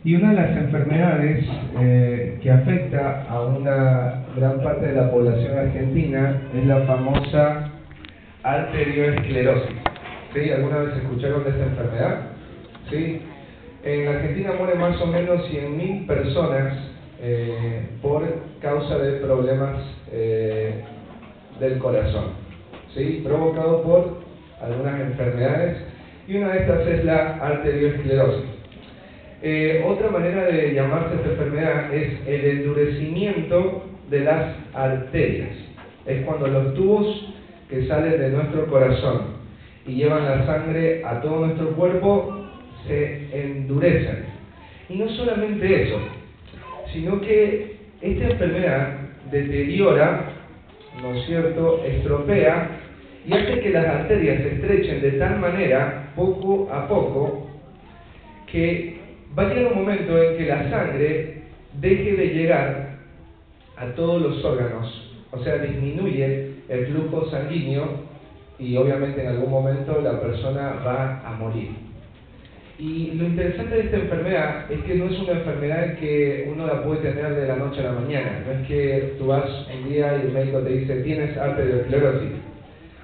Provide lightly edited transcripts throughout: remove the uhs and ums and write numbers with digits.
Y una de las enfermedades que afecta a una gran parte de la población argentina es la famosa arterioesclerosis. ¿Sí? ¿Alguna vez escucharon de esta enfermedad? ¿Sí? En Argentina mueren más o menos 100.000 personas por causa de problemas del corazón, ¿sí? Provocado por algunas enfermedades, y una de estas es la arterioesclerosis. Otra manera de llamarse esta enfermedad es el endurecimiento de las arterias. Es cuando los tubos que salen de nuestro corazón y llevan la sangre a todo nuestro cuerpo se endurecen. Y no solamente eso, sino que esta enfermedad deteriora, ¿no es cierto?, estropea y hace que las arterias se estrechen de tal manera, poco a poco, que va a llegar un momento en que la sangre deje de llegar a todos los órganos, o sea, disminuye el flujo sanguíneo y obviamente en algún momento la persona va a morir. Y lo interesante de esta enfermedad es que no es una enfermedad que uno la puede tener de la noche a la mañana. No es que tú vas un día y el médico te dice tienes arterioesclerosis.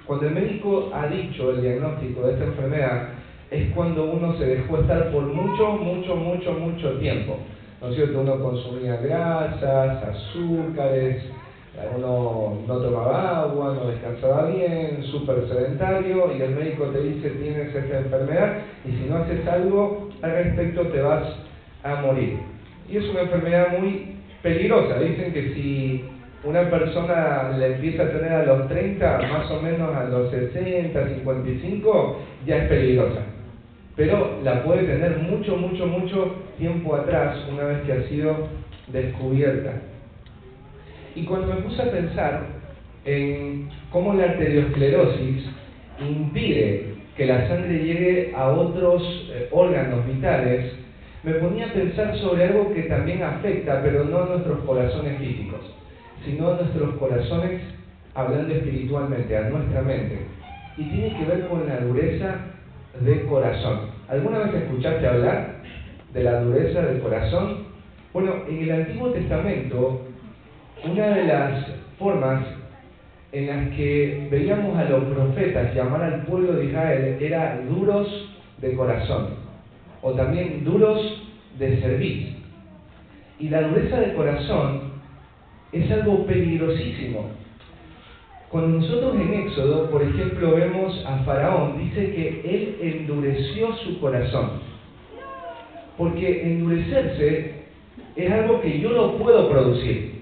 Cuando el médico ha dicho el diagnóstico de esta enfermedad es cuando uno se dejó estar por mucho tiempo, ¿no es cierto? Uno consumía grasas, azúcares, uno no tomaba agua, no descansaba bien, súper sedentario, y el médico te dice tienes esta enfermedad y si no haces algo al respecto te vas a morir. Y es una enfermedad muy peligrosa. Dicen que si una persona la empieza a tener a los 30, más o menos a los 60, 55, ya es peligrosa. Pero la puede tener mucho tiempo atrás, una vez que ha sido descubierta. Y cuando me puse a pensar en cómo la arteriosclerosis impide que la sangre llegue a otros órganos vitales, me ponía a pensar sobre algo que también afecta, pero no a nuestros corazones físicos, sino a nuestros corazones, hablando espiritualmente, a nuestra mente. Y tiene que ver con la dureza de corazón. ¿Alguna vez escuchaste hablar de la dureza del corazón? Bueno, en el Antiguo Testamento, una de las formas en las que veíamos a los profetas llamar al pueblo de Israel era duros de corazón, o también duros de servir. Y la dureza de corazón es algo peligrosísimo. Cuando nosotros en Éxodo, por ejemplo, vemos a Faraón, dice que él endureció su corazón. Porque endurecerse es algo que yo no puedo producir.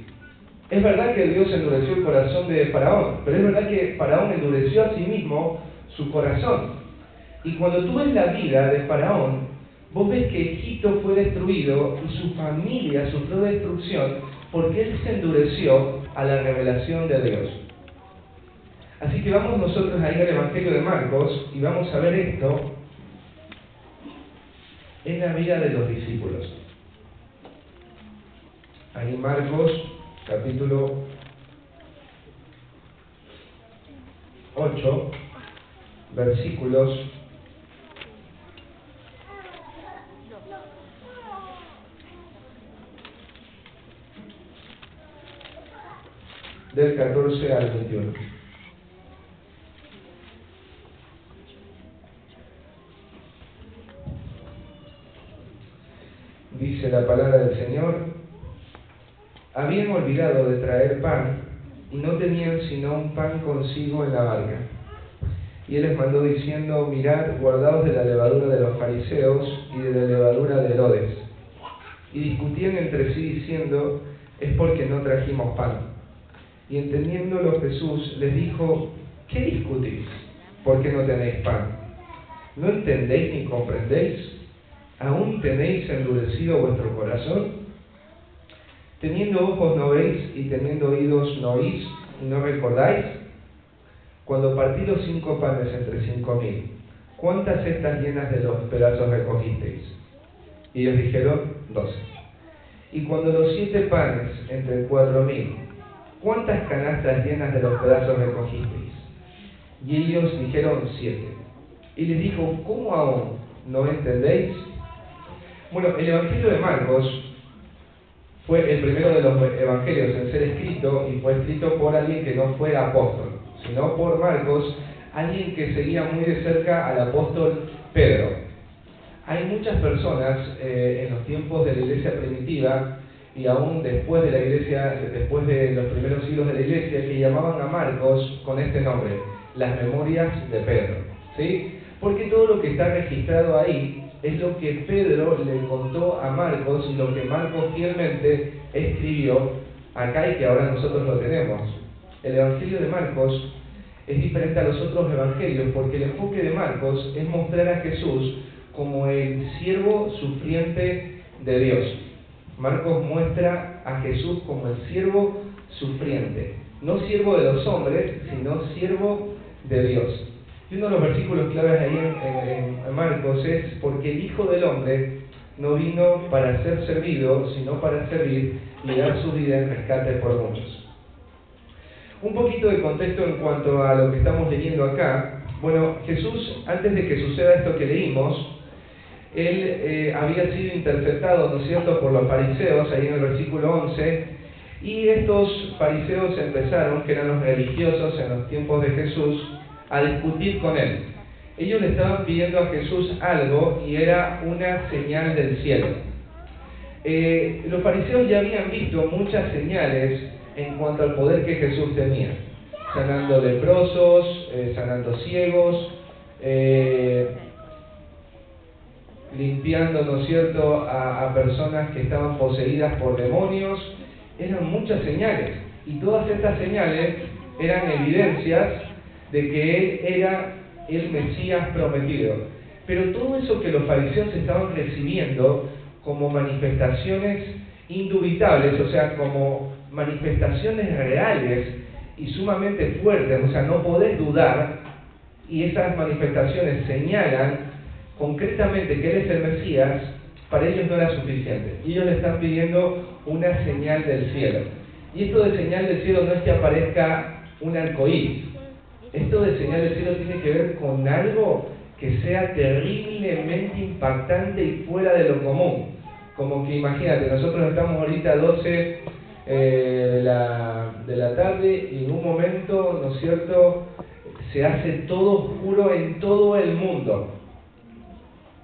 Es verdad que Dios endureció el corazón de Faraón, pero es verdad que Faraón endureció a sí mismo su corazón. Y cuando tú ves la vida de Faraón, vos ves que Egipto fue destruido y su familia sufrió destrucción porque él se endureció a la revelación de Dios. Así que vamos nosotros a ir al Evangelio de Marcos y vamos a ver esto en la vida de los discípulos. Ahí Marcos, capítulo 8, versículos del 14 al 21. Dice la palabra del Señor: habían olvidado de traer pan y no tenían sino un pan consigo en la barca. Y él les mandó diciendo: mirad, guardaos de la levadura de los fariseos y de la levadura de Herodes. Y discutían entre sí diciendo: es porque no trajimos pan. Y entendiéndolo Jesús les dijo: ¿qué discutís? ¿Por qué no tenéis pan? ¿No entendéis ni comprendéis? ¿Aún tenéis endurecido vuestro corazón? Teniendo ojos no veis, y teniendo oídos no oís, y no recordáis. Cuando partí los 5 panes entre 5.000, ¿cuántas cestas llenas de los pedazos recogisteis? Y ellos dijeron: 12. Y cuando los 7 panes entre 4.000, ¿cuántas canastas llenas de los pedazos recogisteis? Y ellos dijeron: 7. Y les dijo: ¿cómo aún no entendéis? Bueno, el Evangelio de Marcos fue el primero de los evangelios en ser escrito, y fue escrito por alguien que no fue apóstol, sino por Marcos, alguien que seguía muy de cerca al apóstol Pedro. Hay muchas personas en los tiempos de la iglesia primitiva y aún después de la iglesia, después de los primeros siglos de la iglesia, que llamaban a Marcos con este nombre, las Memorias de Pedro, ¿sí? Porque todo lo que está registrado ahí es lo que Pedro le contó a Marcos y lo que Marcos fielmente escribió acá y que ahora nosotros lo tenemos. El Evangelio de Marcos es diferente a los otros evangelios porque el enfoque de Marcos es mostrar a Jesús como el siervo sufriente de Dios. Marcos muestra a Jesús como el siervo sufriente, no siervo de los hombres, sino siervo de Dios. Y uno de los versículos claves ahí en Marcos es: porque el Hijo del Hombre no vino para ser servido, sino para servir y dar su vida en rescate por muchos. Un poquito de contexto en cuanto a lo que estamos leyendo acá. Bueno, Jesús, antes de que suceda esto que leímos, él había sido interceptado, ¿no es cierto?, por los fariseos, ahí en el versículo 11, y estos fariseos empezaron, que eran los religiosos en los tiempos de Jesús, a discutir con él. Ellos le estaban pidiendo a Jesús algo y era una señal del cielo. Los fariseos ya habían visto muchas señales en cuanto al poder que Jesús tenía, sanando leprosos, sanando ciegos, limpiando, ¿no es cierto?, a personas que estaban poseídas por demonios. Eran muchas señales, y todas estas señales eran evidencias de que Él era el Mesías prometido. Pero todo eso que los fariseos estaban recibiendo como manifestaciones indubitables, o sea, como manifestaciones reales y sumamente fuertes, o sea, no podés dudar, y esas manifestaciones señalan concretamente que Él es el Mesías, para ellos no era suficiente. Y ellos le están pidiendo una señal del cielo. Y esto de señal del cielo no es que aparezca un arcoíris. Esto de señal del cielo tiene que ver con algo que sea terriblemente impactante y fuera de lo común. Como que imagínate, nosotros estamos ahorita a 12 de la tarde y en un momento, ¿no es cierto?, se hace todo oscuro en todo el mundo.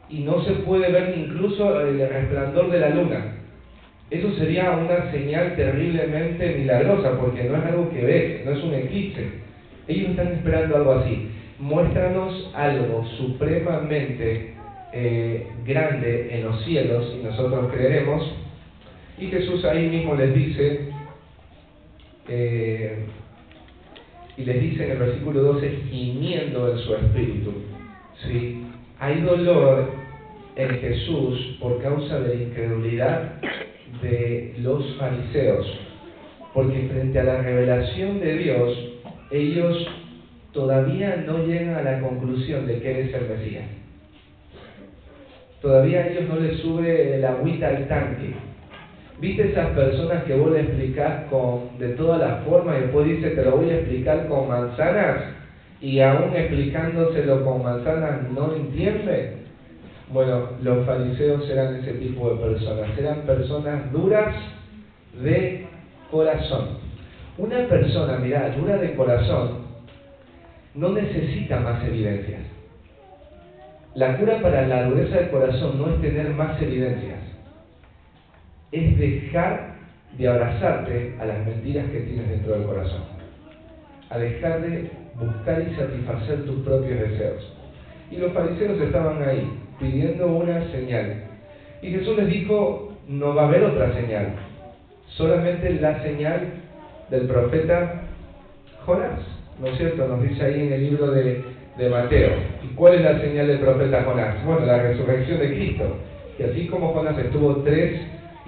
Y no se puede ver incluso el resplandor de la luna. Eso sería una señal terriblemente milagrosa, porque no es algo que ves, no es un eclipse. Ellos están esperando algo así. Muéstranos algo supremamente grande en los cielos y nosotros creeremos. Y Jesús ahí mismo les dice, y les dice en el versículo 12, gimiendo en su espíritu, ¿sí? Hay dolor en Jesús por causa de la incredulidad de los fariseos, porque frente a la revelación de Dios, ellos todavía no llegan a la conclusión de que Él es el Mesías. Todavía a ellos no les sube el agüita al tanque. ¿Viste esas personas que vos le explicás de todas las formas y después dice te lo voy a explicar con manzanas, y aún explicándoselo con manzanas no lo entiende? Bueno, los fariseos eran ese tipo de personas, eran personas duras de corazón. Una persona, mirá, dura de corazón, no necesita más evidencias. La cura para la dureza del corazón no es tener más evidencias, es dejar de abrazarte a las mentiras que tienes dentro del corazón, a dejar de buscar y satisfacer tus propios deseos. Y los fariseos estaban ahí, pidiendo una señal. Y Jesús les dijo, no va a haber otra señal, solamente la señal del profeta Jonás, ¿no es cierto? Nos dice ahí en el libro de Mateo. ¿Y cuál es la señal del profeta Jonás? Bueno, la resurrección de Cristo. Y así como Jonás estuvo 3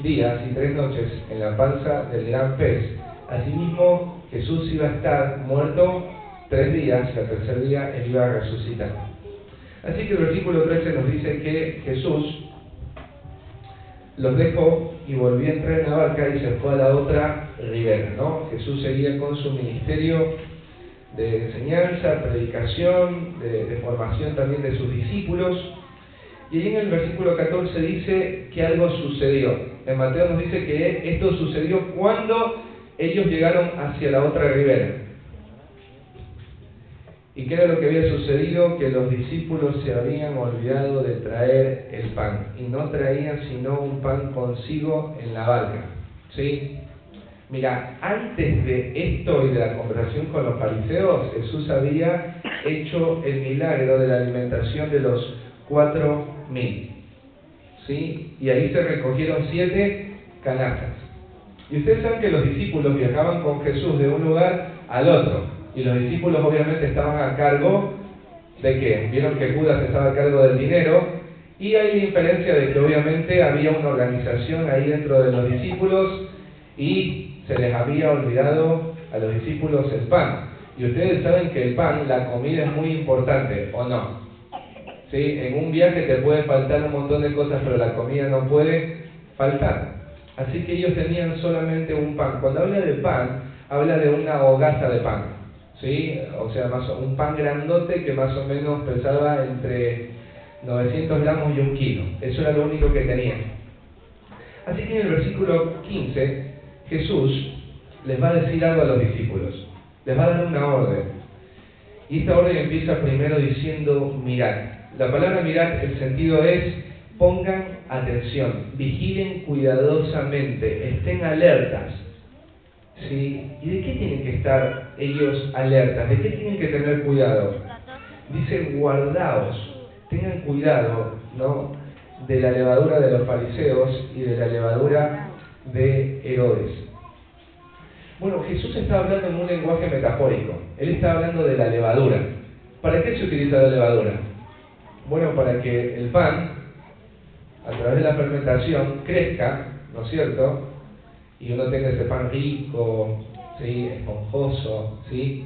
días y 3 noches en la panza del gran pez, asimismo Jesús iba a estar muerto 3 días y al tercer día Él iba a resucitar. Así que el versículo 13 nos dice que Jesús los dejó y volvió a entrar en la barca y se fue a la otra ribera, ¿no? Jesús seguía con su ministerio de enseñanza, predicación, de formación también de sus discípulos. Y ahí en el versículo 14 dice que algo sucedió. En Mateo nos dice que esto sucedió cuando ellos llegaron hacia la otra ribera. ¿Y qué era lo que había sucedido? Que los discípulos se habían olvidado de traer el pan. Y no traían sino un pan consigo en la barca. ¿Sí? Mira, antes de esto y de la conversación con los fariseos, Jesús había hecho el milagro de la alimentación de los 4.000. ¿Sí? Y ahí se recogieron 7 canastas. Y ustedes saben que los discípulos viajaban con Jesús de un lugar al otro. Y los discípulos obviamente estaban a cargo ¿de qué? Vieron que Judas estaba a cargo del dinero. Y hay la inferencia de que obviamente había una organización ahí dentro de los discípulos y se les había olvidado a los discípulos el pan. Y ustedes saben que el pan, la comida es muy importante, ¿o no? ¿Sí? En un viaje te puede faltar un montón de cosas, pero la comida no puede faltar. Así que ellos tenían solamente un pan. Cuando habla de pan, habla de una hogaza de pan. ¿Sí? O sea, un pan grandote que más o menos pesaba entre 900 gramos y 1 kilo. Eso era lo único que tenían. Así que en el versículo 15, Jesús les va a decir algo a los discípulos. Les va a dar una orden. Y esta orden empieza primero diciendo mirad. La palabra mirad, el sentido es pongan atención, vigilen cuidadosamente, estén alertas. ¿Sí? ¿Y de qué tienen que estar ellos alertas? ¿De qué tienen que tener cuidado? Dice guardaos, tengan cuidado, ¿no?, de la levadura de los fariseos y de la levadura de Herodes. Bueno, Jesús está hablando en un lenguaje metafórico. Él está hablando de la levadura. ¿Para qué se utiliza la levadura? Bueno, para que el pan, a través de la fermentación, crezca, ¿no es cierto? Y uno tenga ese pan rico, ¿sí?, esponjoso, ¿sí?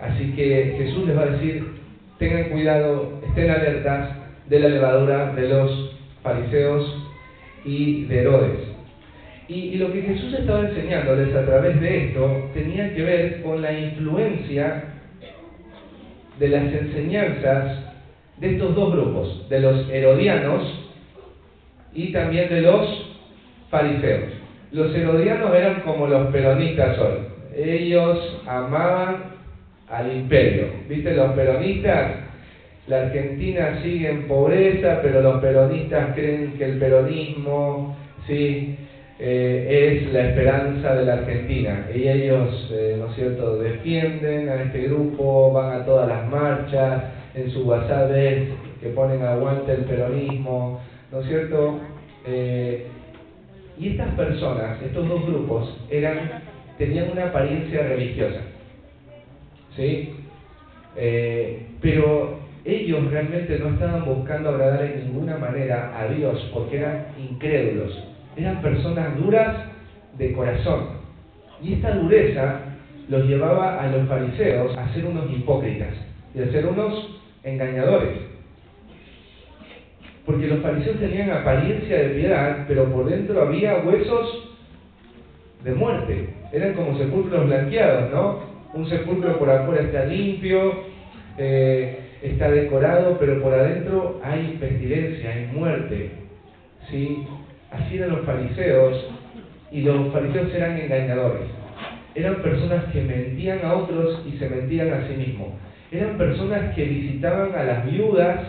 Así que Jesús les va a decir, tengan cuidado, estén alertas de la levadura de los fariseos y de Herodes. Y lo que Jesús estaba enseñándoles a través de esto tenía que ver con la influencia de las enseñanzas de estos dos grupos, de los herodianos y también de los fariseos. Los herodianos eran como los peronistas hoy. Ellos amaban al imperio. ¿Viste? Los peronistas, la Argentina sigue en pobreza, pero los peronistas creen que el peronismo, sí, es la esperanza de la Argentina. Y ellos, ¿no es cierto?, defienden a este grupo, van a todas las marchas, en su WhatsApp ves que ponen aguante el peronismo, ¿no es cierto? Y estas personas, estos dos grupos, tenían una apariencia religiosa, ¿sí? Pero ellos realmente no estaban buscando agradar en ninguna manera a Dios, porque eran incrédulos, eran personas duras de corazón. Y esta dureza los llevaba a los fariseos a ser unos hipócritas y a ser unos engañadores. Porque los fariseos tenían apariencia de piedad, pero por dentro había huesos de muerte. Eran como sepulcros blanqueados, ¿no? Un sepulcro por afuera está limpio, está decorado, pero por adentro hay pestilencia, hay muerte. ¿Sí? Así eran los fariseos, y los fariseos eran engañadores. Eran personas que mentían a otros y se mentían a sí mismos. Eran personas que visitaban a las viudas,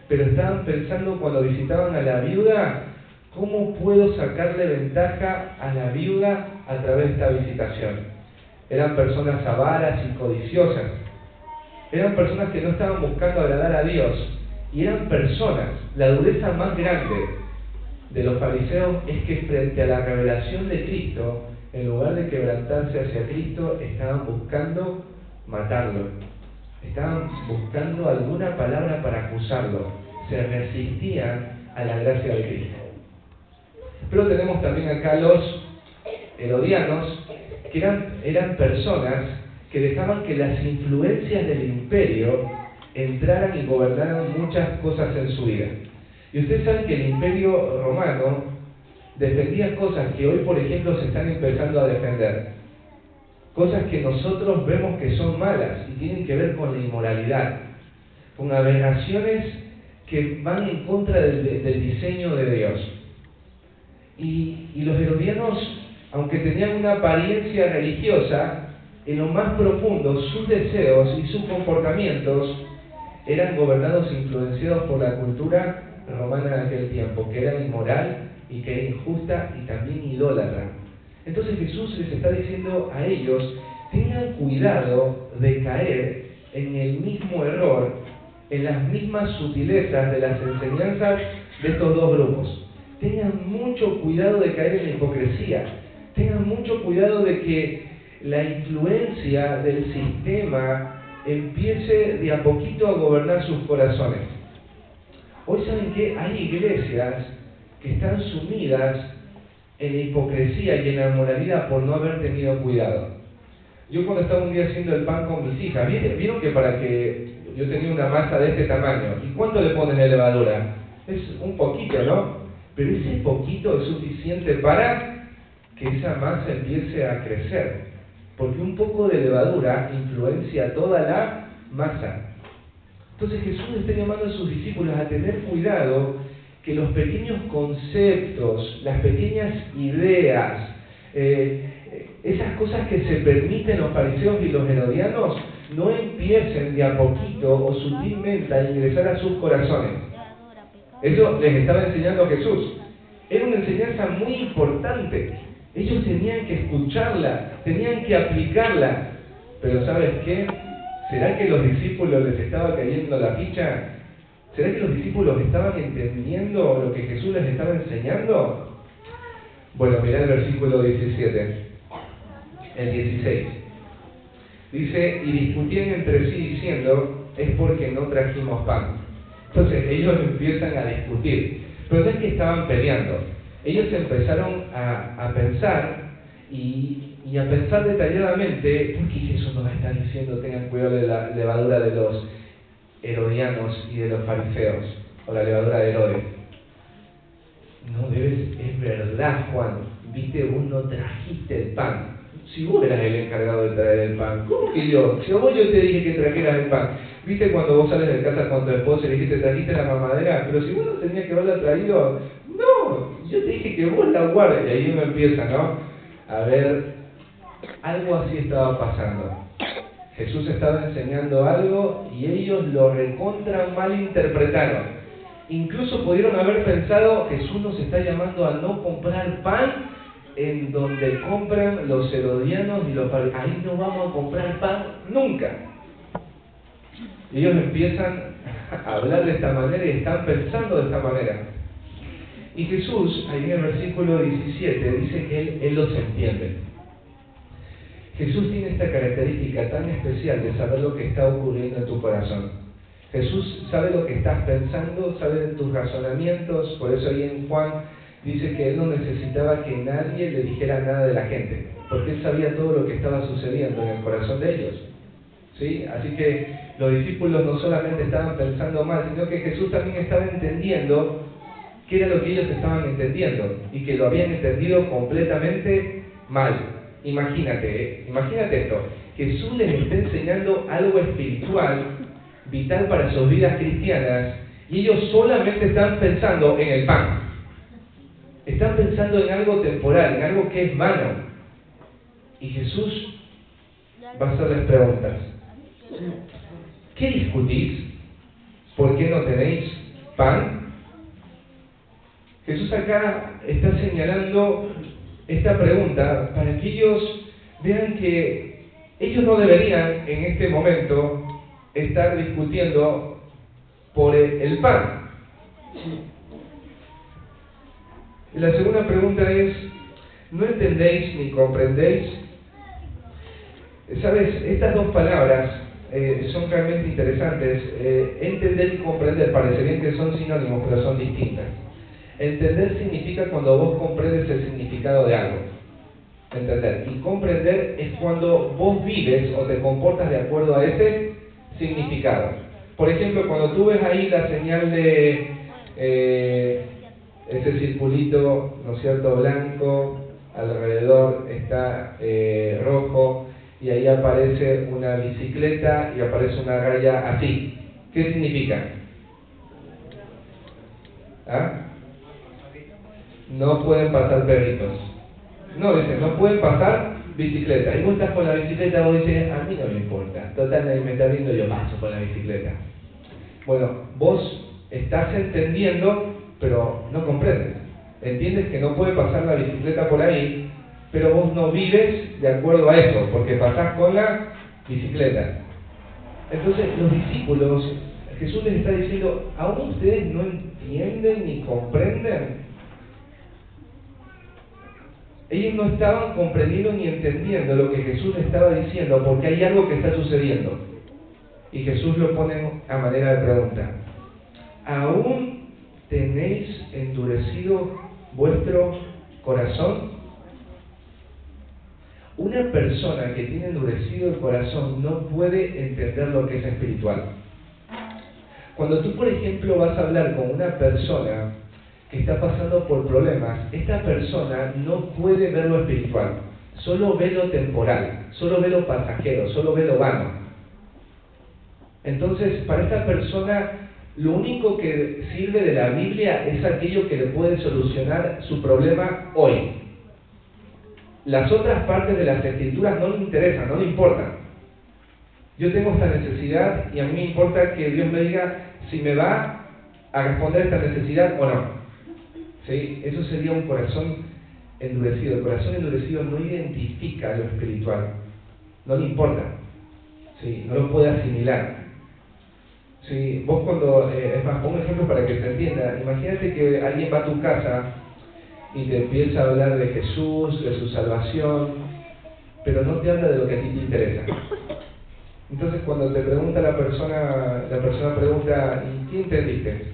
pero estaban pensando cuando visitaban a la viuda, ¿cómo puedo sacarle ventaja a la viuda a través de esta visitación? Eran personas avaras y codiciosas. Eran personas que no estaban buscando agradar a Dios. Y eran personas, la dureza más grande de los fariseos es que frente a la revelación de Cristo, en lugar de quebrantarse hacia Cristo, estaban buscando matarlo. Estaban buscando alguna palabra para acusarlo. Se resistían a la gracia de Cristo. Pero tenemos también acá los herodianos, que eran personas que dejaban que las influencias del imperio entraran y gobernaran muchas cosas en su vida. Y ustedes saben que el imperio romano defendía cosas que hoy, por ejemplo, se están empezando a defender. Cosas que nosotros vemos que son malas y tienen que ver con la inmoralidad, con aberraciones que van en contra del diseño de Dios. Y los herodianos, aunque tenían una apariencia religiosa, en lo más profundo sus deseos y sus comportamientos eran gobernados e influenciados por la cultura romana de aquel tiempo, que era inmoral y que era injusta y también idólatra. Entonces Jesús les está diciendo a ellos: tengan cuidado de caer en el mismo error, en las mismas sutilezas de las enseñanzas de estos dos grupos. Tengan mucho cuidado de caer en la hipocresía. Tengan mucho cuidado de que la influencia del sistema empiece de a poquito a gobernar sus corazones. Hoy saben que hay iglesias que están sumidas en la hipocresía y en la moralidad por no haber tenido cuidado. Yo cuando estaba un día haciendo el pan con mis hijas, ¿vieron que para que yo tenía una masa de este tamaño? ¿Y cuánto le ponen de levadura? Es un poquito, ¿no? Pero ese poquito es suficiente para que esa masa empiece a crecer. Porque un poco de levadura influencia toda la masa. Entonces Jesús está llamando a sus discípulos a tener cuidado que los pequeños conceptos, las pequeñas ideas, esas cosas que se permiten los fariseos y los herodianos, no empiecen de a poquito o sutilmente a ingresar a sus corazones. Eso les estaba enseñando Jesús. Era una enseñanza muy importante. Ellos tenían que escucharla, tenían que aplicarla. Pero ¿sabes qué? ¿Será que los discípulos les estaba cayendo la ficha? ¿Será que los discípulos estaban entendiendo lo que Jesús les estaba enseñando? Bueno, mirá el versículo 17, el 16. Dice: y discutían entre sí diciendo: es porque no trajimos pan. Entonces ellos empiezan a discutir, pero no es que estaban peleando. Ellos empezaron a pensar y a pensar detalladamente: ¿por qué Jesús nos está diciendo tengan cuidado de la levadura de los herodianos y de los fariseos, o la levadura de Herodes? No es verdad, Juan, viste, vos no trajiste el pan. Si vos eras el encargado de traer el pan, ¿cómo que yo? Si a vos yo te dije que trajeras el pan. ¿Viste cuando vos sales de casa con tu esposa y le dijiste trajiste la mamadera? Pero si vos no tenías que haberla traído, no, yo te dije que vos la guardes. Y ahí uno empieza, ¿no? A ver, algo así estaba pasando. Jesús estaba enseñando algo y ellos lo recontra malinterpretaron. Incluso pudieron haber pensado: Jesús nos está llamando a no comprar pan en donde compran los herodianos y los fariseos. Ahí no vamos a comprar pan nunca. Ellos empiezan a hablar de esta manera y están pensando de esta manera. Y Jesús, ahí en el versículo 17, dice que Él los entiende. Jesús tiene esta característica tan especial de saber lo que está ocurriendo en tu corazón. Jesús sabe lo que estás pensando, sabe de tus razonamientos. Por eso ahí en Juan dice que Él no necesitaba que nadie le dijera nada de la gente, porque Él sabía todo lo que estaba sucediendo en el corazón de ellos. ¿Sí? Así que los discípulos no solamente estaban pensando mal, sino que Jesús también estaba entendiendo qué era lo que ellos estaban entendiendo, y que lo habían entendido completamente mal. Imagínate esto: Jesús les está enseñando algo espiritual, vital para sus vidas cristianas, y ellos solamente están pensando en el pan. Están pensando en algo temporal, en algo que es vano. Y Jesús va a hacerles preguntas. ¿Qué discutís? ¿Por qué no tenéis pan? Jesús acá está señalando esta pregunta para que ellos vean que ellos no deberían en este momento estar discutiendo por el pan. La segunda pregunta es: ¿no entendéis ni comprendéis? ¿Sabes? Estas dos palabras son realmente interesantes. Entender y comprender parecerían que son sinónimos, pero son distintas. Entender significa cuando vos comprendes el significado de algo. Entender. Y comprender es cuando vos vives o te comportas de acuerdo a ese significado. Por ejemplo, cuando tú ves ahí la señal de ese circulito, ¿no es cierto?, blanco, alrededor está rojo, y ahí aparece una bicicleta y aparece una raya así. ¿Qué significa? no pueden pasar perritos. No, dice, no pueden pasar bicicleta. Y vos estás con la bicicleta, vos dices, a mí no me importa. Total, nadie me está viendo, yo paso con la bicicleta. Bueno, vos estás entendiendo, pero no comprendes. Entiendes que no puede pasar la bicicleta por ahí, pero vos no vives de acuerdo a eso, porque pasás con la bicicleta. Entonces, los discípulos, Jesús les está diciendo, ¿aún ustedes no entienden ni comprenden? Ellos no estaban comprendiendo ni entendiendo lo que Jesús les estaba diciendo, porque hay algo que está sucediendo. Y Jesús lo pone a manera de pregunta. ¿Aún tenéis endurecido vuestro corazón? Una persona que tiene endurecido el corazón no puede entender lo que es espiritual. Cuando tú, por ejemplo, vas a hablar con una persona que está pasando por problemas, esta persona no puede ver lo espiritual, solo ve lo temporal, solo ve lo pasajero, solo ve lo vano. Entonces, para esta persona, lo único que sirve de la Biblia es aquello que le puede solucionar su problema hoy. Las otras partes de las Escrituras no le interesan, no le importan. Yo tengo esta necesidad y a mí me importa que Dios me diga si me va a responder esta necesidad o no. ¿Sí? Eso sería un corazón endurecido. El corazón endurecido no identifica lo espiritual, no le importa, ¿sí? No lo puede asimilar. ¿Sí? Vos cuando, es más, pongo un ejemplo para que se entienda. Imagínate que alguien va a tu casa y te empieza a hablar de Jesús, de su salvación, pero no te habla de lo que a ti te interesa. Entonces cuando te pregunta la persona pregunta, ¿y qué entendiste?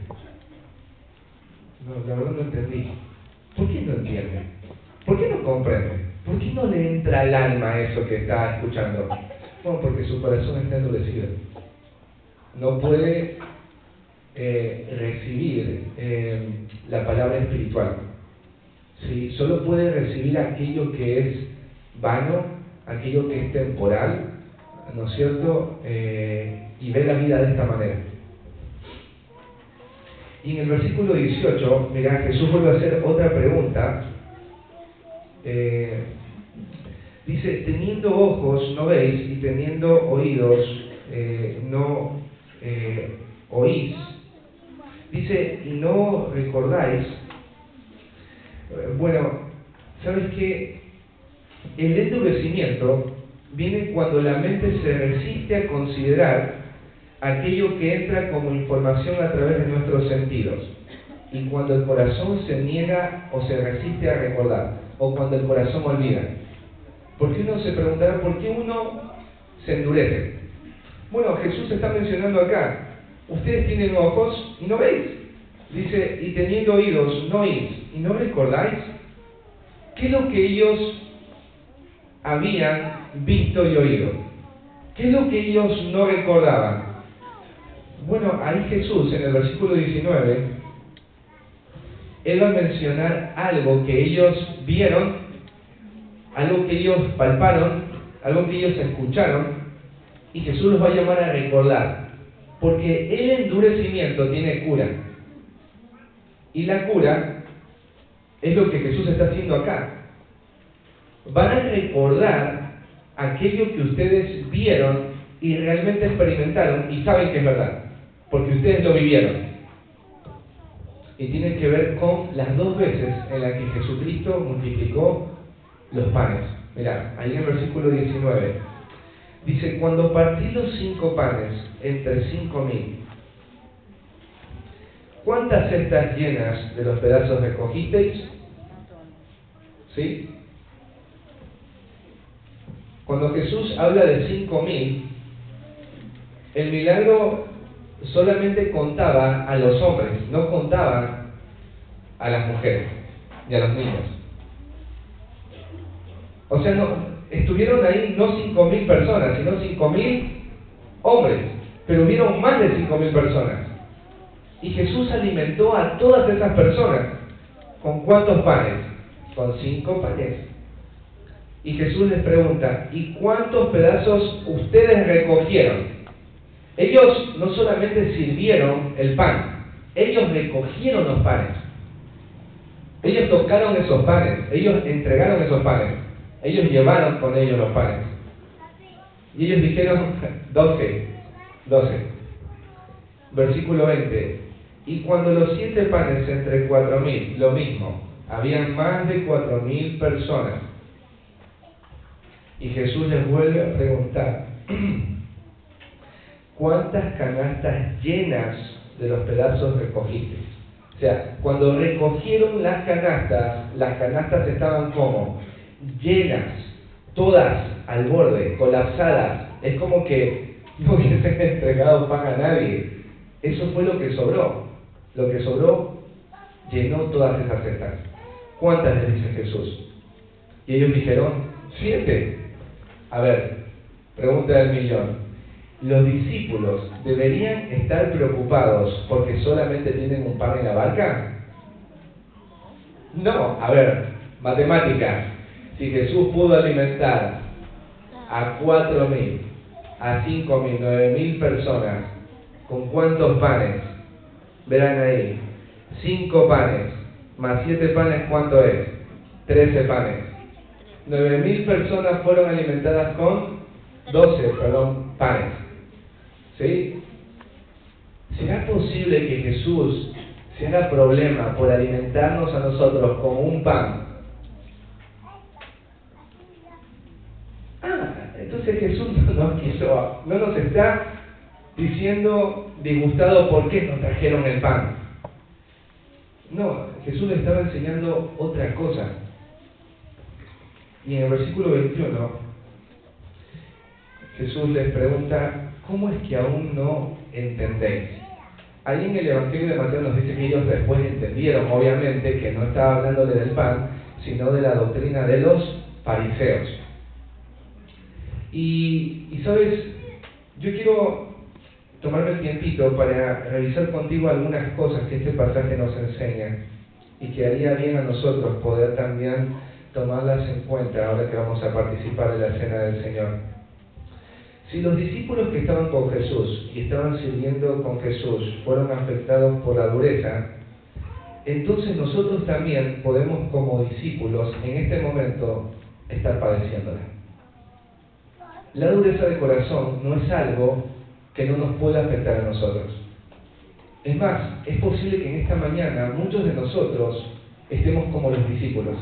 No, la verdad no entendí. ¿Por qué no entiende? ¿Por qué no comprende? ¿Por qué no le entra al alma eso que está escuchando? Bueno, porque su corazón está endurecido. No puede recibir la palabra espiritual. ¿Sí? Solo puede recibir aquello que es vano, aquello que es temporal, ¿no es cierto? Y ve la vida de esta manera. Y en el versículo 18, mira, Jesús vuelve a hacer otra pregunta. Dice, teniendo ojos no veis y teniendo oídos no oís. Dice, y no recordáis. Bueno, ¿sabes qué? El endurecimiento viene cuando la mente se resiste a considerar aquello que entra como información a través de nuestros sentidos, y cuando el corazón se niega o se resiste a recordar, o cuando el corazón olvida. Porque uno se preguntará, ¿por qué uno se endurece? Bueno, Jesús está mencionando acá, ustedes tienen ojos y no veis. Dice, y teniendo oídos no oís, y no recordáis. ¿Qué es lo que ellos habían visto y oído? ¿Qué es lo que ellos no recordaban? Bueno, ahí Jesús, en el versículo 19, Él va a mencionar algo que ellos vieron, algo que ellos palparon, algo que ellos escucharon, y Jesús los va a llamar a recordar, porque el endurecimiento tiene cura, y la cura es lo que Jesús está haciendo acá. Van a recordar aquello que ustedes vieron y realmente experimentaron y saben que es verdad, porque ustedes lo vivieron. Y tiene que ver con las dos veces en las que Jesucristo multiplicó los panes. Mirá, ahí en el versículo 19 dice, cuando partí los 5 panes entre 5,000, ¿cuántas cestas llenas de los pedazos recogisteis? ¿Sí? Cuando Jesús habla de 5,000, el milagro solamente contaba a los hombres, no contaba a las mujeres y a los niños. O sea, no, estuvieron ahí no 5,000 personas, sino 5,000 hombres, pero hubieron más de 5,000 personas. Y Jesús alimentó a todas esas personas. ¿Con cuántos panes? Con 5 panes. Y Jesús les pregunta, ¿y cuántos pedazos ustedes recogieron? Ellos no solamente sirvieron el pan, ellos recogieron los panes. Ellos tocaron esos panes, ellos entregaron esos panes, ellos llevaron con ellos los panes. Y ellos dijeron 12. Versículo 20. Y cuando los 7 panes entre 4.000, lo mismo, habían más de 4.000 personas. Y Jesús les vuelve a preguntar, ¿cuántas canastas llenas de los pedazos recogiste? O sea, cuando recogieron las canastas estaban como llenas, todas al borde, colapsadas. Es como que no hubiesen entregado pan a nadie. Eso fue lo que sobró. Lo que sobró llenó todas esas cestas. ¿Cuántas les dice Jesús? Y ellos dijeron, 7. A ver, pregunta del millón. ¿Los discípulos deberían estar preocupados porque solamente tienen un pan en la barca? No, a ver, matemáticas. Si Jesús pudo alimentar a 4.000, a 5.000, 9.000 personas, ¿con cuántos panes? Verán ahí, 5 panes, más 7 panes, ¿cuánto es? 13 panes. 9.000 personas fueron alimentadas con 12 panes. ¿Sí? ¿Será posible que Jesús se haga problema por alimentarnos a nosotros con un pan? Entonces Jesús no nos está diciendo disgustado por qué nos trajeron el pan. No, Jesús le estaba enseñando otra cosa. Y en el versículo 21, Jesús les pregunta, ¿cómo es que aún no entendéis? Ahí en el Evangelio de Mateo nos dice que ellos después entendieron, obviamente, que no estaba hablándole del pan, sino de la doctrina de los fariseos. Y sabes, yo quiero tomarme el tiempito para revisar contigo algunas cosas que este pasaje nos enseña y que haría bien a nosotros poder también tomarlas en cuenta ahora que vamos a participar de la Cena del Señor. Si los discípulos que estaban con Jesús y estaban sirviendo con Jesús fueron afectados por la dureza, entonces nosotros también podemos como discípulos en este momento estar padeciéndola. La dureza de corazón no es algo que no nos pueda afectar a nosotros. Es más, es posible que en esta mañana muchos de nosotros estemos como los discípulos,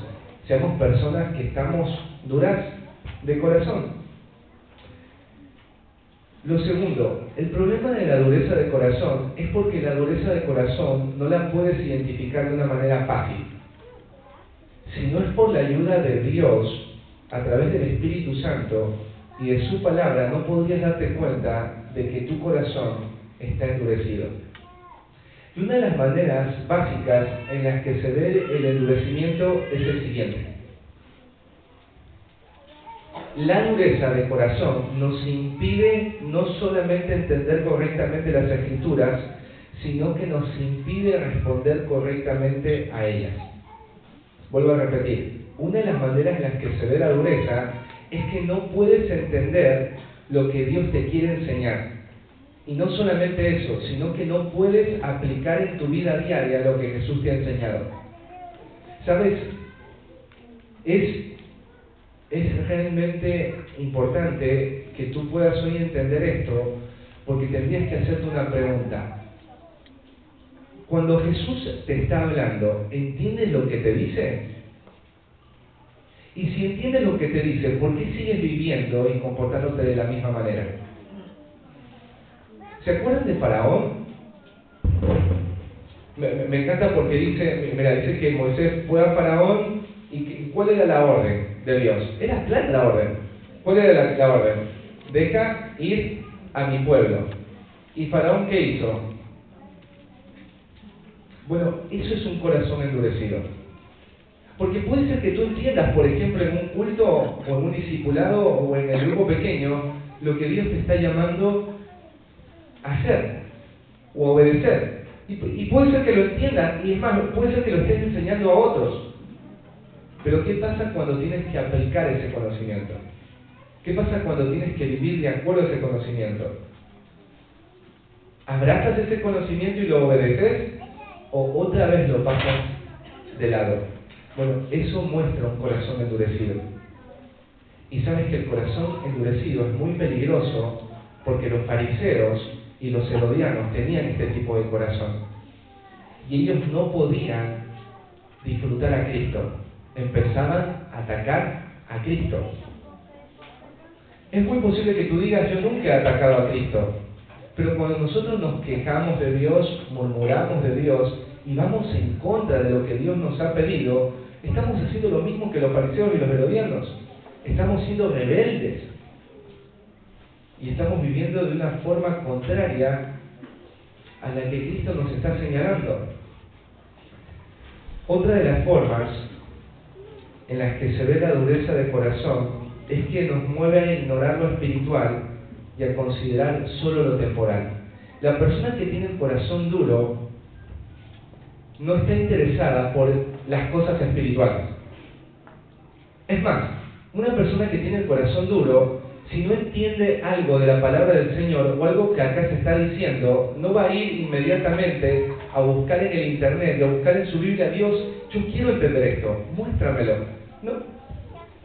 seamos personas que estamos duras de corazón. Lo segundo, el problema de la dureza de corazón es porque la dureza de corazón no la puedes identificar de una manera fácil. Si no es por la ayuda de Dios, a través del Espíritu Santo y de su palabra, no podrías darte cuenta de que tu corazón está endurecido. Y una de las maneras básicas en las que se ve el endurecimiento es el siguiente. La dureza de corazón nos impide no solamente entender correctamente las Escrituras, sino que nos impide responder correctamente a ellas. Vuelvo a repetir, una de las maneras en las que se ve la dureza es que no puedes entender lo que Dios te quiere enseñar. Y no solamente eso, sino que no puedes aplicar en tu vida diaria lo que Jesús te ha enseñado. ¿Sabes? Es realmente importante que tú puedas hoy entender esto, porque tendrías que hacerte una pregunta. Cuando Jesús te está hablando, ¿entiendes lo que te dice? Y si entiendes lo que te dice, ¿por qué sigues viviendo y comportándote de la misma manera? ¿Se acuerdan de Faraón? Me encanta porque dice que Moisés fue a Faraón y ¿cuál era la orden de Dios? Era clara la orden. ¿Cuál era la orden? Deja ir a mi pueblo. ¿Y Faraón qué hizo? Bueno, eso es un corazón endurecido. Porque puede ser que tú entiendas, por ejemplo, en un culto o en un discipulado o en el grupo pequeño, lo que Dios te está llamando a hacer o a obedecer. Y puede ser que lo entiendas, y es más, puede ser que lo estés enseñando a otros. Pero ¿qué pasa cuando tienes que aplicar ese conocimiento? ¿Qué pasa cuando tienes que vivir de acuerdo a ese conocimiento? ¿Abrazas ese conocimiento y lo obedeces? ¿O otra vez lo pasas de lado. Bueno, eso muestra un corazón endurecido. Y sabes que el corazón endurecido es muy peligroso porque los fariseos y los herodianos tenían este tipo de corazón. Y ellos no podían disfrutar a Cristo. Empezaban a atacar a Cristo. Es muy posible que tú digas, yo nunca he atacado a Cristo. Pero cuando nosotros nos quejamos de Dios, murmuramos de Dios y vamos en contra de lo que Dios nos ha pedido, estamos haciendo lo mismo que los fariseos y los herodianos. Estamos siendo rebeldes. Y estamos viviendo de una forma contraria a la que Cristo nos está señalando. Otra de las formas en las que se ve la dureza de corazón es que nos mueve a ignorar lo espiritual y a considerar solo lo temporal. La persona que tiene el corazón duro no está interesada por las cosas espirituales. Es más, una persona que tiene el corazón duro, si no entiende algo de la palabra del Señor o algo que acá se está diciendo, no va a ir inmediatamente a buscar en el internet, a buscar en su Biblia, Dios, yo quiero entender esto, muéstramelo. No,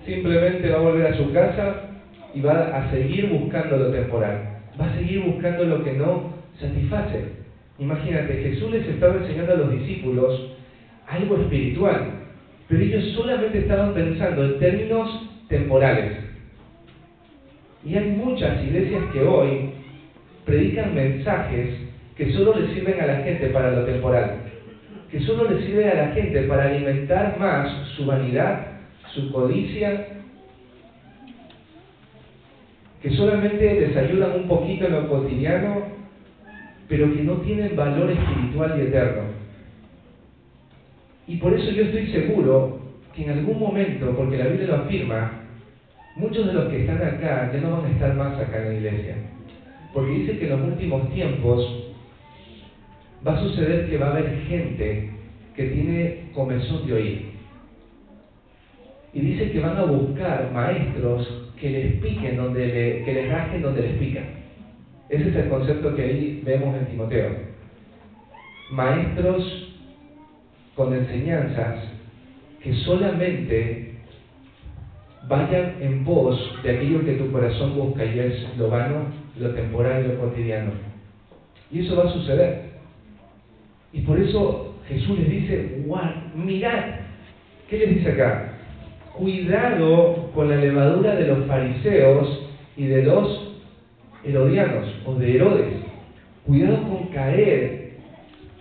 simplemente va a volver a su casa y va a seguir buscando lo temporal, va a seguir buscando lo que no satisface. Imagínate, Jesús les estaba enseñando a los discípulos algo espiritual, pero ellos solamente estaban pensando en términos temporales. Y hay muchas iglesias que hoy predican mensajes que solo le sirven a la gente para lo temporal, que solo le sirven a la gente para alimentar más su vanidad, su codicia, que solamente les ayudan un poquito en lo cotidiano, pero que no tienen valor espiritual y eterno. Y por eso yo estoy seguro que en algún momento, porque la Biblia lo afirma, muchos de los que están acá ya no van a estar más acá en la iglesia. Porque dice que en los últimos tiempos va a suceder que va a haber gente que tiene comezón de oír. Y dice que van a buscar maestros que les piquen que les rasquen donde les pican. Ese es el concepto que ahí vemos en Timoteo. Maestros con enseñanzas que solamente vayan en pos de aquello que tu corazón busca, y es lo vano, lo temporal y lo cotidiano. Y eso va a suceder. Y por eso Jesús les dice, mirad. ¿Qué les dice acá? Cuidado con la levadura de los fariseos y de los herodianos o de Herodes. Cuidado con caer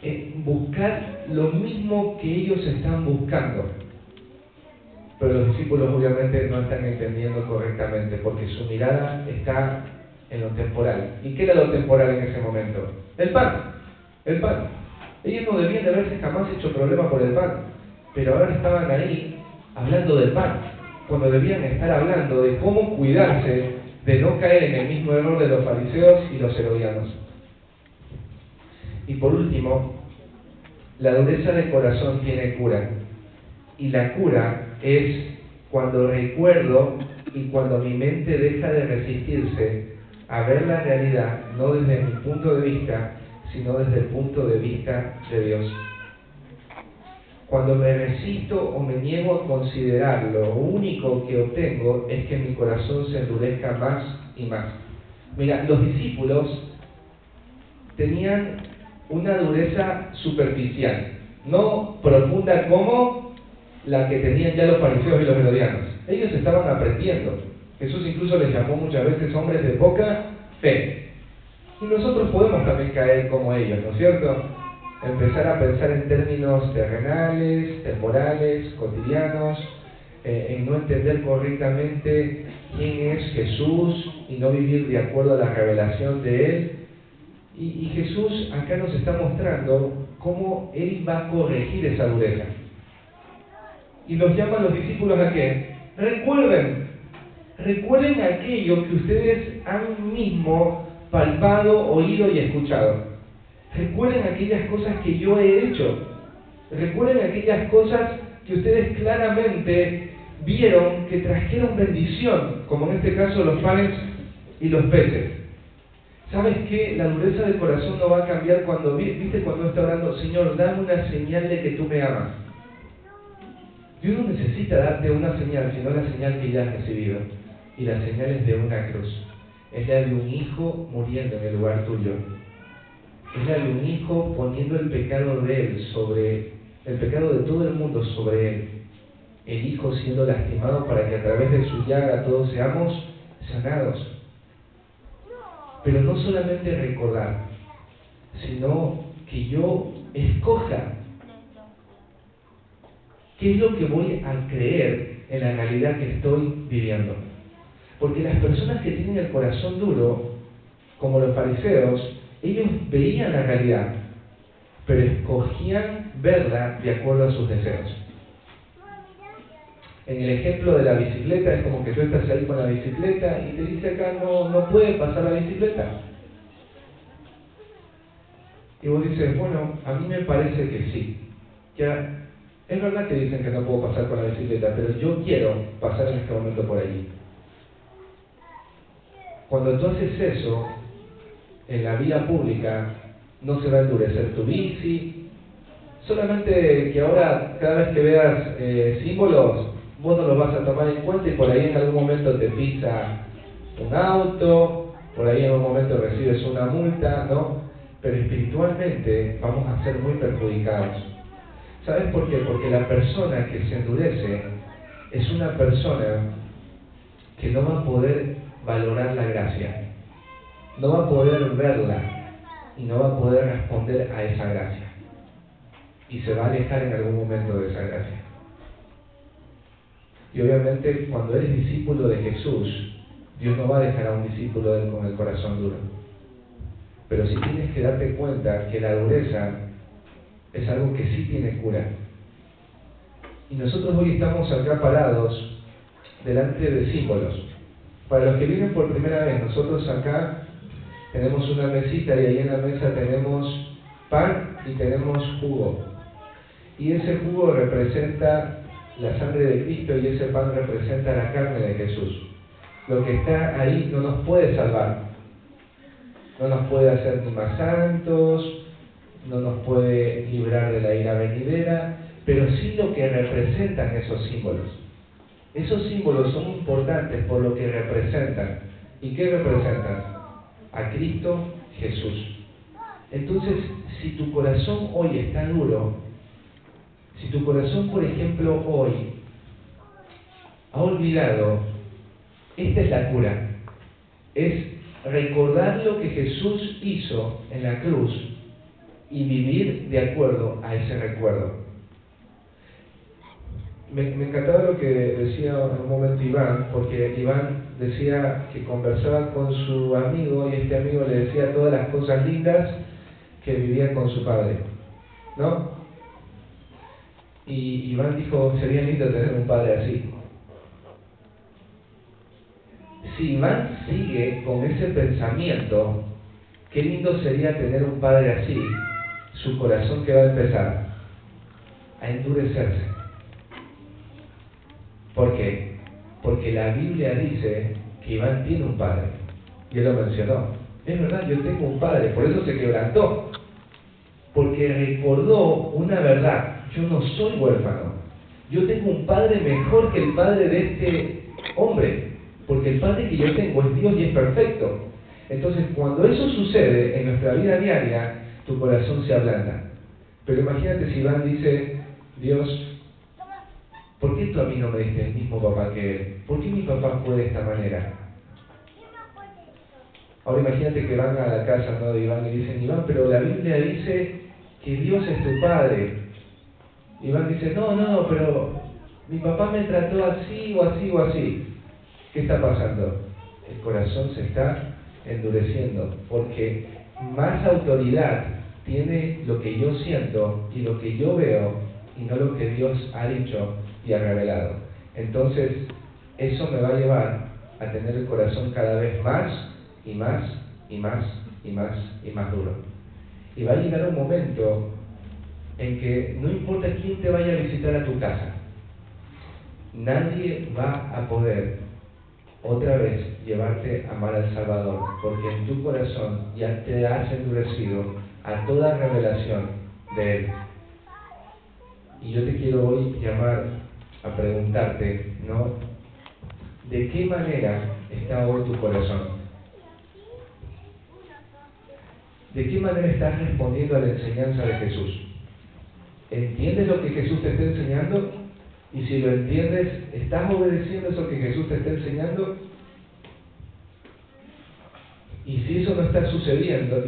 en buscar lo mismo que ellos están buscando. Pero los discípulos obviamente no están entendiendo correctamente, porque su mirada está en lo temporal. ¿Y qué era lo temporal en ese momento? El pan. El pan. Ellos no debían de haberse jamás hecho problema por el pan, pero ahora estaban ahí hablando del pan, cuando debían estar hablando de cómo cuidarse de no caer en el mismo error de los fariseos y los herodianos. Y por último, la dureza de corazón tiene cura. Y la cura es cuando recuerdo y cuando mi mente deja de resistirse a ver la realidad, no desde mi punto de vista, sino desde el punto de vista de Dios. Cuando me resisto o me niego a considerar lo único que obtengo es que mi corazón se endurezca más y más. Mira, los discípulos tenían una dureza superficial, no profunda como la que tenían ya los fariseos y los herodianos. Ellos estaban aprendiendo. Jesús incluso les llamó muchas veces hombres de poca fe. Y nosotros podemos también caer como ellos, ¿no es cierto? Empezar a pensar en términos terrenales, temporales, cotidianos, en no entender correctamente quién es Jesús y no vivir de acuerdo a la revelación de Él. Y Jesús acá nos está mostrando cómo Él va a corregir esa dureza. Y los llama a los discípulos a qué? Recuerden aquello que ustedes han mismo palpado, oído y escuchado. Recuerden aquellas cosas que yo he hecho. Recuerden aquellas cosas que ustedes claramente vieron que trajeron bendición, como en este caso los panes y los peces. ¿Sabes qué? La dureza del corazón no va a cambiar cuando, ¿viste? Cuando está orando, Señor, dame una señal de que tú me amas. Dios no necesita darte una señal, sino la señal que ya has recibido. Y la señal es de una cruz. Es la de un hijo muriendo en el lugar tuyo. Es la de un hijo poniendo el pecado de él sobre, el pecado de todo el mundo sobre él. El hijo siendo lastimado para que a través de su llaga todos seamos sanados. Pero no solamente recordar, sino que yo escoja qué es lo que voy a creer en la realidad que estoy viviendo. Porque las personas que tienen el corazón duro, como los fariseos, ellos veían la realidad, pero escogían verla de acuerdo a sus deseos. En el ejemplo de la bicicleta, es como que tú estás ahí con la bicicleta y te dice acá, no puede pasar la bicicleta. Y vos dices, bueno, a mí me parece que sí. Ya, es verdad que dicen que no puedo pasar con la bicicleta, pero yo quiero pasar en este momento por allí. Cuando tú haces eso, en la vía pública, no se va a endurecer tu bici. Solamente que ahora, cada vez que veas símbolos, vos no los vas a tomar en cuenta y por ahí en algún momento te pisa un auto, por ahí en algún momento recibes una multa, ¿no? Pero espiritualmente vamos a ser muy perjudicados. ¿Sabes por qué? Porque la persona que se endurece es una persona que no va a poder valorar la gracia, no va a poder verla y no va a poder responder a esa gracia. Y se va a alejar en algún momento de esa gracia. Y obviamente cuando eres discípulo de Jesús, Dios no va a dejar a un discípulo de él con el corazón duro. Pero sí tienes que darte cuenta que la dureza es algo que sí tiene cura. Y nosotros hoy estamos acá parados delante de símbolos. Para los que vienen por primera vez, nosotros acá tenemos una mesita y ahí en la mesa tenemos pan y tenemos jugo. Y ese jugo representa la sangre de Cristo y ese pan representa la carne de Jesús. Lo que está ahí no nos puede salvar, no nos puede hacer ni más santos, no nos puede librar de la ira venidera, pero sí lo que representan esos símbolos. Esos símbolos son importantes por lo que representan. ¿Y qué representan? A Cristo Jesús. Entonces, si tu corazón hoy está duro, si tu corazón, por ejemplo, hoy ha olvidado, esta es la cura, es recordar lo que Jesús hizo en la cruz y vivir de acuerdo a ese recuerdo. Me encantaba lo que decía en un momento Iván, porque Iván decía que conversaba con su amigo y este amigo le decía todas las cosas lindas que vivía con su padre, ¿no? Y Iván dijo, sería lindo tener un padre así. Si Iván sigue con ese pensamiento, qué lindo sería tener un padre así, su corazón que va a empezar a endurecerse. ¿Por qué? Porque la Biblia dice que Iván tiene un padre, y él lo mencionó. Es verdad, yo tengo un padre, por eso se quebrantó, porque recordó una verdad. Yo no soy huérfano. Yo tengo un padre mejor que el padre de este hombre, porque el padre que yo tengo es Dios y es perfecto. Entonces, cuando eso sucede en nuestra vida diaria, tu corazón se ablanda. Pero imagínate si Iván dice, Dios, ¿por qué tú a mí no me diste el mismo papá que él? ¿Por qué mi papá fue de esta manera? Ahora imagínate que van a la casa, ¿no?, de Iván y dicen, Iván, pero la Biblia dice que Dios es tu padre. Iván dice, no, pero mi papá me trató así o así o así. ¿Qué está pasando? El corazón se está endureciendo, porque más autoridad tiene lo que yo siento y lo que yo veo y no lo que Dios ha dicho y ha revelado. Entonces, eso me va a llevar a tener el corazón cada vez más y más y más y más y más duro. Y va a llegar un momento en que no importa quién te vaya a visitar a tu casa, nadie va a poder otra vez llevarte a amar al Salvador, porque en tu corazón ya te has endurecido a toda revelación de Él. Y yo te quiero hoy llamar a preguntarte, ¿no? ¿De qué manera está hoy tu corazón? ¿De qué manera estás respondiendo a la enseñanza de Jesús? ¿Entiendes lo que Jesús te está enseñando? Y si lo entiendes, ¿estás obedeciendo eso que Jesús te está enseñando? Y si eso no está sucediendo,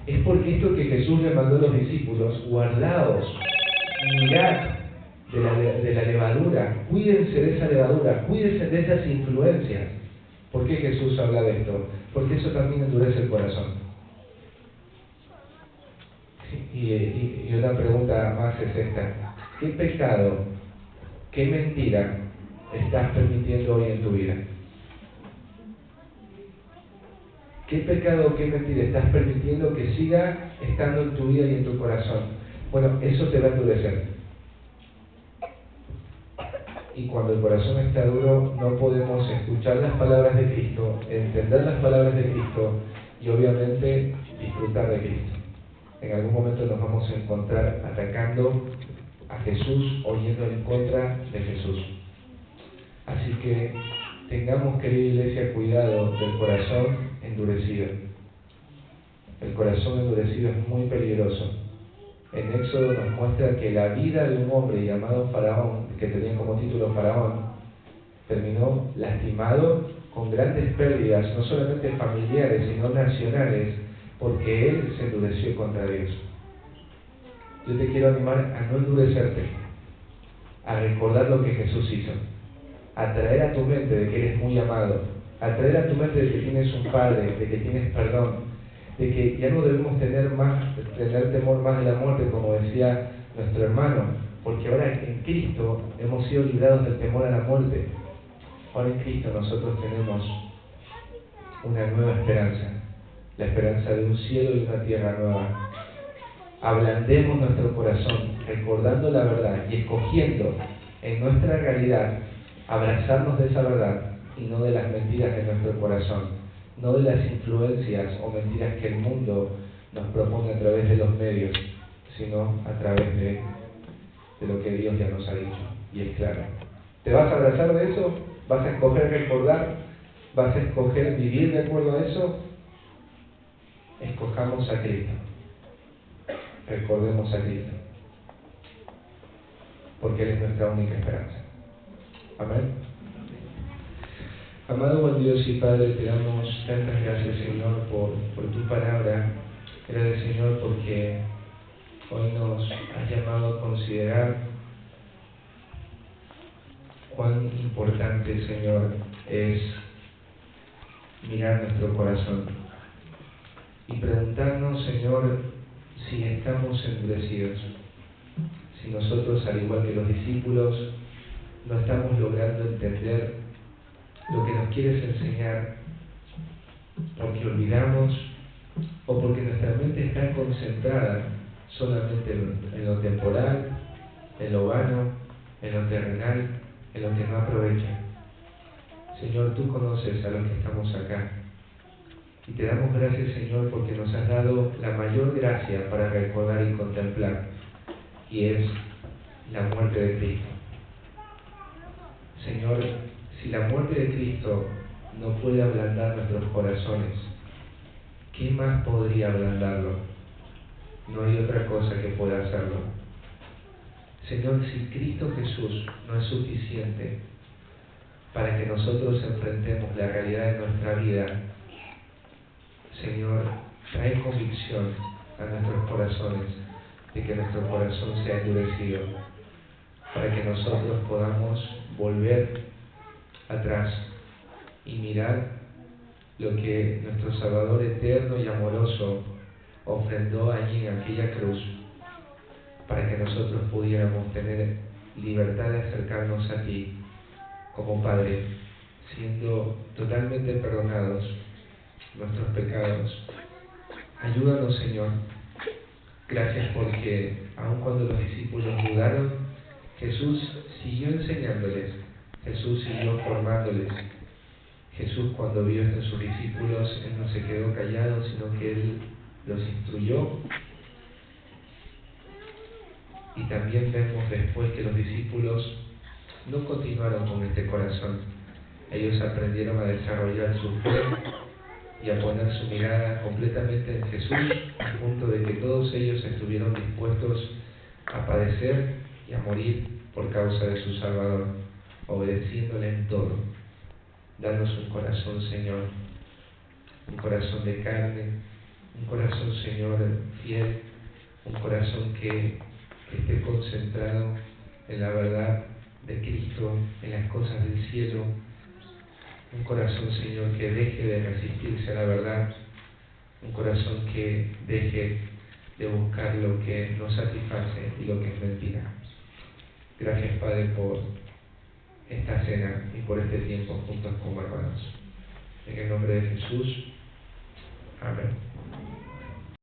es porque esto que Jesús le mandó a los discípulos, guardaos, mirad de la levadura, cuídense de esa levadura, cuídense de esas influencias. ¿Por qué Jesús habla de esto? Porque eso también endurece el corazón. Y una pregunta más es esta: ¿qué pecado, qué mentira estás permitiendo hoy en tu vida? ¿Qué pecado, qué mentira estás permitiendo que siga estando en tu vida y en tu corazón? Bueno, eso te va a endurecer. Y cuando el corazón está duro, no podemos escuchar las palabras de Cristo, entender las palabras de Cristo y obviamente disfrutar de Cristo. En algún momento nos vamos a encontrar atacando a Jesús o yendo en contra de Jesús. Así que tengamos, querida iglesia, cuidado del corazón endurecido. El corazón endurecido es muy peligroso. En Éxodo nos muestra que la vida de un hombre llamado Faraón, que tenía como título Faraón, terminó lastimado con grandes pérdidas, no solamente familiares, sino nacionales, porque él se endureció contra Dios. Yo te quiero animar a no endurecerte, a recordar lo que Jesús hizo, a traer a tu mente de que eres muy amado, a traer a tu mente de que tienes un Padre, de que tienes perdón, de que ya no debemos tener temor más de la muerte, como decía nuestro hermano, porque ahora en Cristo hemos sido librados del temor a la muerte. Ahora en Cristo nosotros tenemos una nueva esperanza, la esperanza de un cielo y una tierra nueva. Ablandemos nuestro corazón, recordando la verdad y escogiendo en nuestra realidad abrazarnos de esa verdad y no de las mentiras de nuestro corazón, no de las influencias o mentiras que el mundo nos propone a través de los medios, sino a través de lo que Dios ya nos ha dicho, y es claro. ¿Te vas a abrazar de eso? ¿Vas a escoger recordar? ¿Vas a escoger vivir de acuerdo a eso? Escojamos a Cristo. Recordemos a Cristo, porque Él es nuestra única esperanza. Amén. Amado buen Dios y Padre, te damos tantas gracias, Señor, por tu palabra. Gracias, Señor, porque hoy nos has llamado a considerar cuán importante, Señor, es mirar nuestro corazón y preguntarnos, Señor, si estamos endurecidos, si nosotros, al igual que los discípulos, no estamos logrando entender lo que nos quieres enseñar, porque olvidamos o porque nuestra mente está concentrada solamente en lo temporal, en lo vano, en lo terrenal, en lo que no aprovecha. Señor, tú conoces a los que estamos acá y te damos gracias, Señor, porque nos has dado la mayor gracia para recordar y contemplar, y es la muerte de Cristo. Señor, si la muerte de Cristo no puede ablandar nuestros corazones, ¿qué más podría ablandarlo? No hay otra cosa que pueda hacerlo. Señor, si Cristo Jesús no es suficiente para que nosotros enfrentemos la realidad de nuestra vida, Señor, trae convicción a nuestros corazones de que nuestro corazón sea endurecido, para que nosotros podamos volver atrás y mirar lo que nuestro Salvador eterno y amoroso ofrendó allí en aquella cruz, para que nosotros pudiéramos tener libertad de acercarnos a ti como Padre, siendo totalmente perdonados nuestros pecados. Ayúdanos, Señor. Gracias porque aun cuando los discípulos dudaron, Jesús siguió enseñándoles, Jesús siguió formándoles. Jesús, cuando vio esto en sus discípulos, Él no se quedó callado, sino que Él los instruyó Y también vemos después que los discípulos no continuaron con este corazón. Ellos aprendieron a desarrollar su fe y a poner su mirada completamente en Jesús, al punto de que todos ellos estuvieron dispuestos a padecer y a morir por causa de su Salvador, obedeciéndole en todo. Danos un corazón, Señor, un corazón de carne, un corazón, Señor, fiel, un corazón que esté concentrado en la verdad de Cristo, en las cosas del cielo, un corazón, Señor, que deje de resistirse a la verdad, un corazón que deje de buscar lo que nos satisface y lo que es mentira. Gracias, Padre, por esta cena y por este tiempo juntos como hermanos. En el nombre de Jesús. Amén.